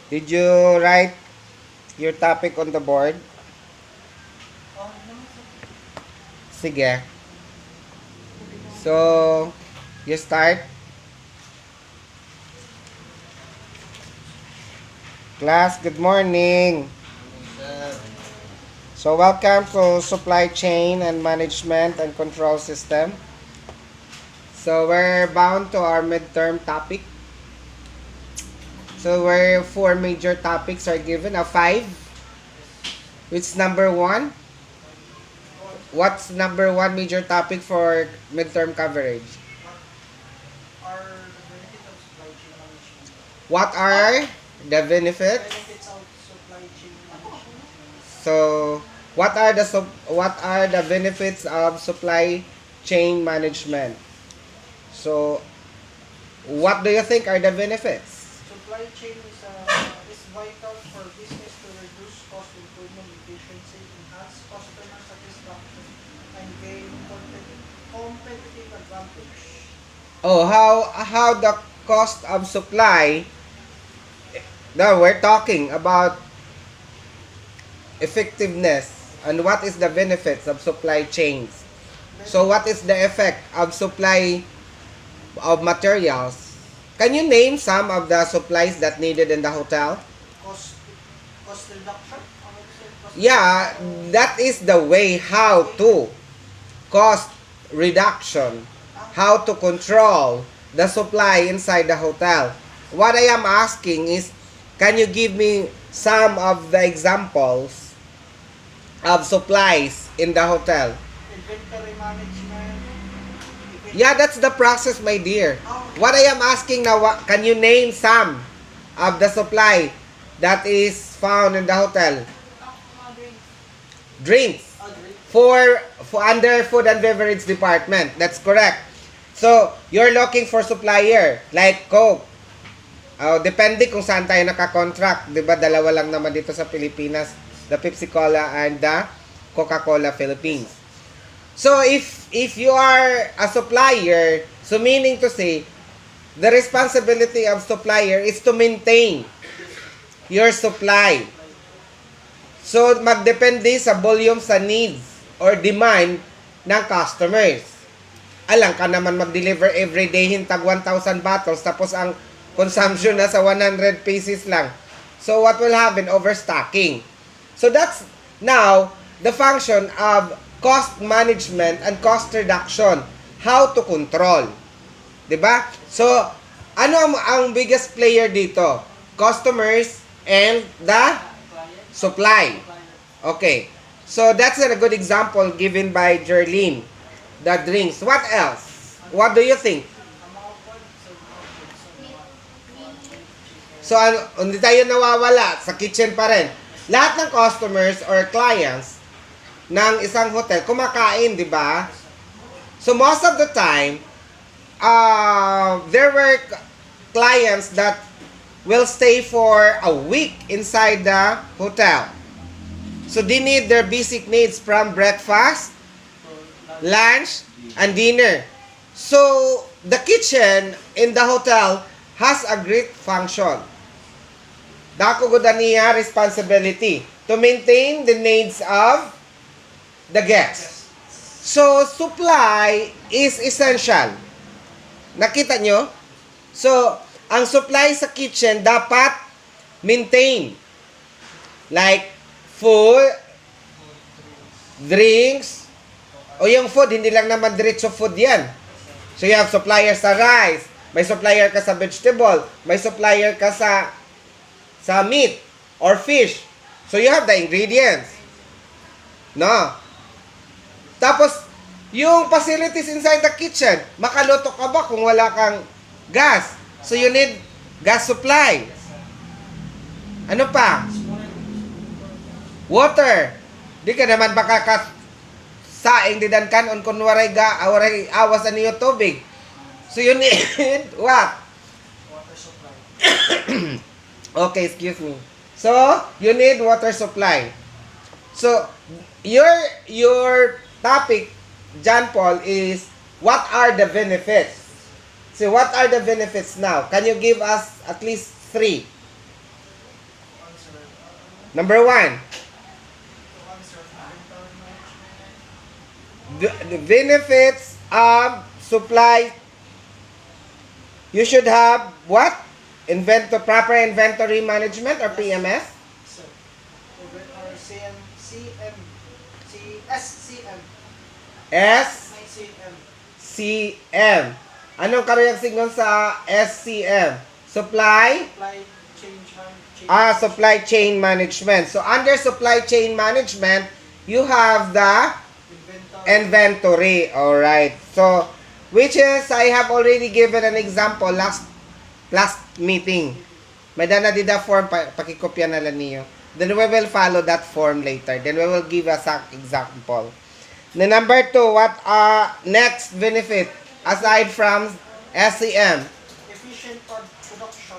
Did you write your topic on the board? Sige. So, you start. Class, good morning. So, welcome to Supply Chain and Management and Control System. So, we're bound to our midterm topic. So, where 4 major topics are given, 5. Which number 1? What's number 1 major topic for midterm coverage? What are the benefits? So, what are the benefits of supply chain management? So, what do you think are the benefits? Supply chain is vital for business to reduce cost, improvement efficiency, enhance customer satisfaction, and gain competitive advantage. Oh, how the cost of supply? Now we're talking about effectiveness and what is the benefits of supply chains. So what is the effect of supply of materials? Can you name some of the supplies that needed in the hotel? Cost reduction. Yeah, that is the way how to cost reduction, how to control the supply inside the hotel. What I am asking is, can you give me some of the examples of supplies in the hotel? Inventory management. Yeah, that's the process, my dear. What I am asking now, can you name some of the supply that is found in the hotel? Drinks. For under food and beverage department. That's correct. So, you're looking for supplier like Coke. Depende kung saan tayo nakakontract. Diba, dalawa lang naman dito sa Pilipinas. The Pepsi Cola and the Coca-Cola Philippines. So, if you are a supplier, so meaning to say, the responsibility of supplier is to maintain your supply. So, magdepende sa volume sa needs or demand ng customers. Alam ka naman mag-deliver everyday hintag 1,000 bottles tapos ang consumption na sa 100 pieces lang. So, what will happen? Overstocking. So, that's now the function of cost management and cost reduction. How to control. Diba? So, ano ang biggest player dito? Customers and the supply. Okay. So, that's a good example given by Jerlene. The drinks. What else? What do you think? So, hindi tayo nawawala. Sa kitchen pa rin. Lahat ng customers or clients ng isang hotel, kumakain, di ba? So, most of the time, there were clients that will stay for a week inside the hotel. So, they need their basic needs from breakfast, lunch, and dinner. So, the kitchen in the hotel has a great function. Dako gud niya responsibility to maintain the needs of the guests. So, supply is essential. Nakita nyo? So, ang supply sa kitchen dapat maintain. Like, food, drinks, o yung food, hindi lang naman diretso food yan. So, you have supplier sa rice, may supplier ka sa vegetable, may supplier ka sa meat or fish. So, you have the ingredients. No? Tapos, yung facilities inside the kitchen, makaluto ka ba kung wala kang gas? So, you need gas supply. Ano pa? Water. Di ka naman baka saing didan kanon kung waray awas niyo tubig. So, you need what? Water supply. Okay, excuse me. So, you need water supply. So, your topic, John Paul, is what are the benefits? So, what are the benefits now? Can you give us at least 3? Number 1, the benefits of supply. You should have what? Proper inventory management or PMS? Sir. Or CM, SCM. S CM. CM. Anong karuyang singon sa SCM? Supply? Supply chain management. So, under supply chain management, you have the inventory. Alright. So, which is, I have already given an example last meeting. May dana dida form, pakikopya na lang niyo. Then we will follow that form later. Then we will give us an example. The number 2, what are next benefit aside from SCM? Efficient production.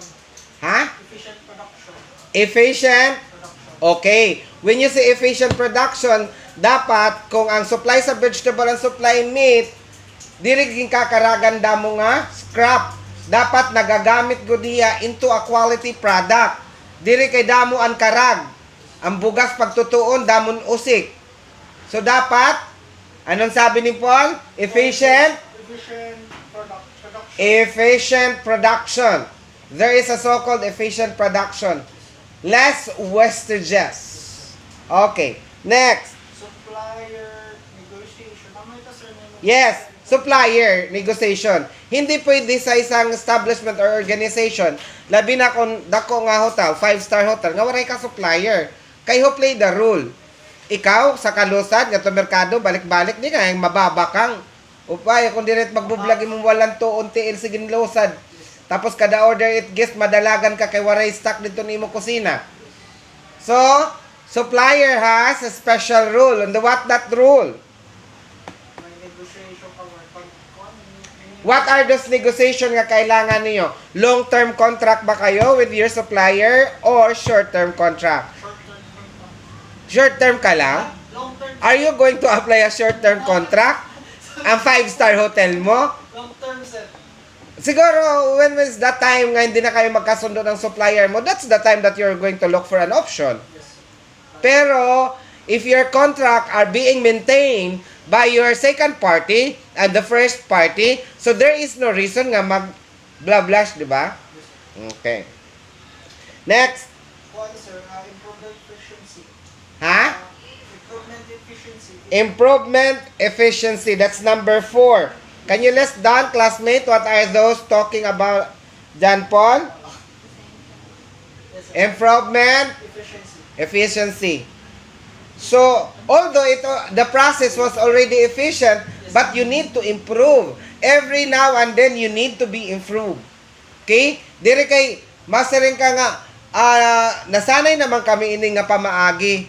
Ha? Efficient production. Efficient? Production. Okay. When you say efficient production, dapat kung ang supply sa vegetable and supply meat, diri ging kakaragan damo nga scrap. Dapat nagagamit ko diya into a quality product. Diri kay damo ang karag. Ang bugas pagtutuon damon usik. So dapat anong sabi ni Paul? Efficient Production. efficient production. There is a so-called efficient production. Less wastages. Okay. Next. Supplier negotiation. Ito, sir, Yes, supplier negotiation. Hindi pwede sa isang establishment or organization, labi na kung dako nga hotel, 5-star hotel, nga waray ka supplier. Kay who play the rule? Ikaw, sa kalusad, nga to merkado, balik-balik, di nga, yung mababa kang. Upay, kung direct magbublog imong walang to, untiin sige lusad. Tapos kada order it guest, madalagan ka kay waray stock dito ni imo kusina. So, supplier has a special rule. And what that rule? may negotiation ka pag What are those negotiation nga kailangan niyo? Long-term contract ba kayo with your supplier or short-term contract? Short-term ka lang? long term Are you going to apply a short-term contract? Ang 5-star hotel mo? long term, sir. Siguro, when is that time nga hindi na kayo magkasundo ng supplier mo, that's the time that you're going to look for an option. Yes. Pero, if your contract are being maintained by your second party and the first party, so there is no reason nga mag-blah-blash, di ba? Okay. Next. What, sir? Improvement efficiency. Ha? Improvement efficiency. Improvement efficiency. That's number 4. Can you list down, classmate, what are those talking about, John Paul? Yes, sir. Improvement efficiency. So, although the process was already efficient, but you need to improve. Every now and then, you need to be improved. Okay? Dire kay, masaring ka nga, nasanay naman kami ini nga pamaagi.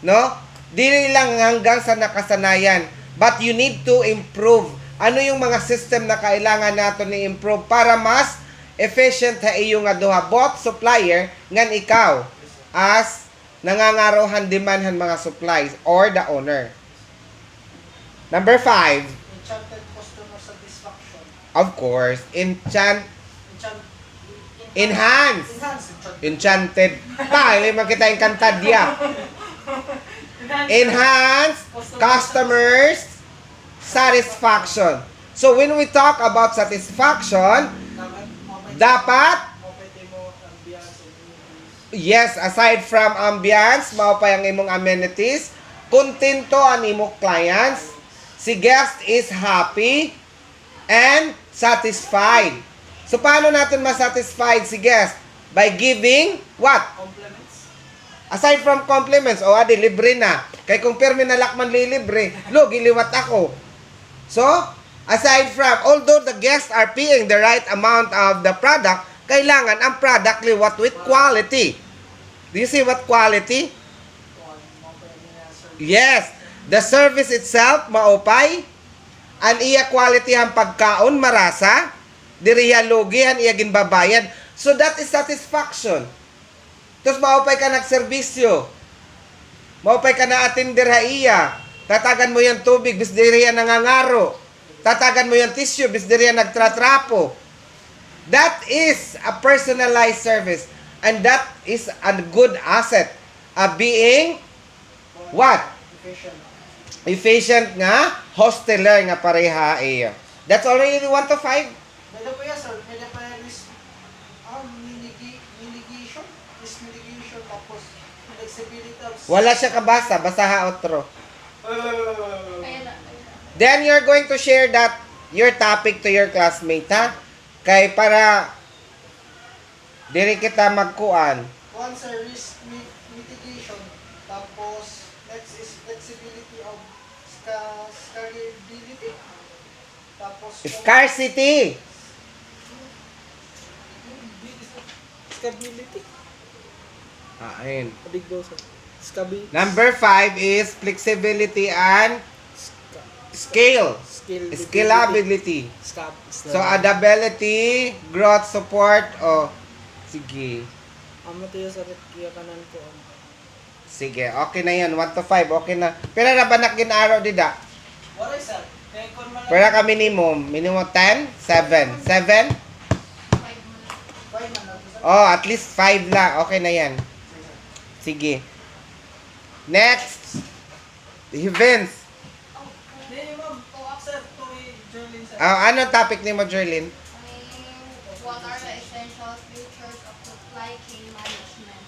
No? Dili lang hanggang sa nakasanayan. But you need to improve. Ano yung mga system na kailangan nato ni improve para mas efficient ha iyong aduha, both supplier ngan ikaw as nangangarohan demandhan mga supplies or the owner. Number 5, Enchanted customer satisfaction. of course, enhance. Enchanted. Pa, ili man kita yung kantadya. Enhance customers satisfaction. So when we talk about satisfaction, dapat yes, aside from ambience, mao pa ang imong amenities, kontento ang imong clients, si guest is happy and satisfied. So paano natin masatisfied si guest? By giving what? Compliments. Aside from compliments, o adi, libre na. Kay kung permi na lakman libre, lo, giliwat ako. So, aside from, although the guests are paying the right amount of the product, kailangan ang product liwat with quality. Do you see what quality? Yes. The service itself, maupay. Ang iya quality ang pagkaon, marasa. Diriya lugi, ang iya ginbabayan. So, that is satisfaction. Tapos maupay ka nagserbisyo. Maupay ka na atender ha iya. Tatagan mo yung tubig, bis diriya nangangaro. Tatagan mo yung tissue, bis diriya nagtratrapo. That is a personalized service. And that is a good asset being what? Efficient. Efficient nga, hosteler nga pareha eh. That's already 1 to 5. Pwede po yan, sir. Pwede po yan is mitigation. Is mitigation. Tapos, flexibility of... Wala siya kabasa, basaha outro. Ayun na. Then you're going to share that your topic to your classmate, ha? Kay para diri kita magkuan. One, sir, risk mitigation. Tapos, next is flexibility of scalability. Tapos, Scarcity. scalability. Ayun. Big go, sir. Scalability. Number 5 is flexibility and scale. Scalability. So, adaptability, growth, support, sige. Amo tayo sa kaya kanan ko. Sige, okay na yan. 1 to 5, okay na. Pero na ba nakinaro dida? What is that? Kaya kon man Pero ka minimum. Minimum 10? 7. 7? 5 man lang. Oh, at least 5 lang. Okay na yan. Sige. Next. Vince. Hindi, ma'am. Sir, to Jerlyn, sir. Ano topic ni mo, Jerlyn? What are the essential features of supply chain management?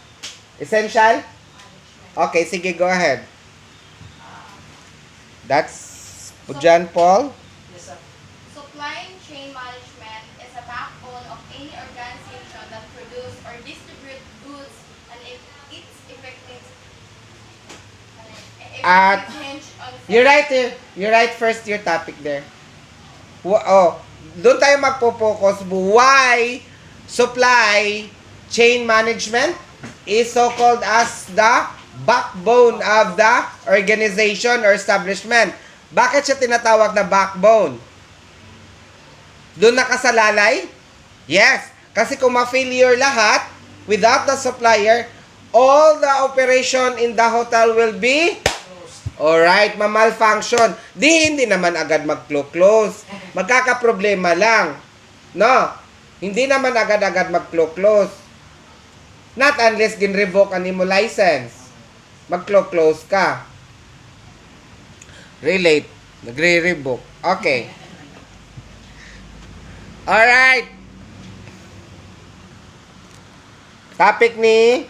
Essential? Okay, sige, go ahead. That's John Paul. Yes, sir. Supply chain management is a backbone of any organization that produce or distribute goods and its effective At- hinge on You write first your topic there. Doon tayo magpo-focus. Why supply chain management is so-called as the backbone of the organization or establishment. Bakit siya tinatawag na backbone? Doon nakasalalay? Yes. Kasi kung ma-failure lahat, without the supplier, all the operation in the hotel will be alright, ma-malfunction. Hindi naman agad mag-close. Magkakaproblema lang. No? Hindi naman agad-agad mag-close. Not unless gin-revoke ang mo license. Mag-close ka. Relate. Nagre-revoke. Okay. Alright. Topic ni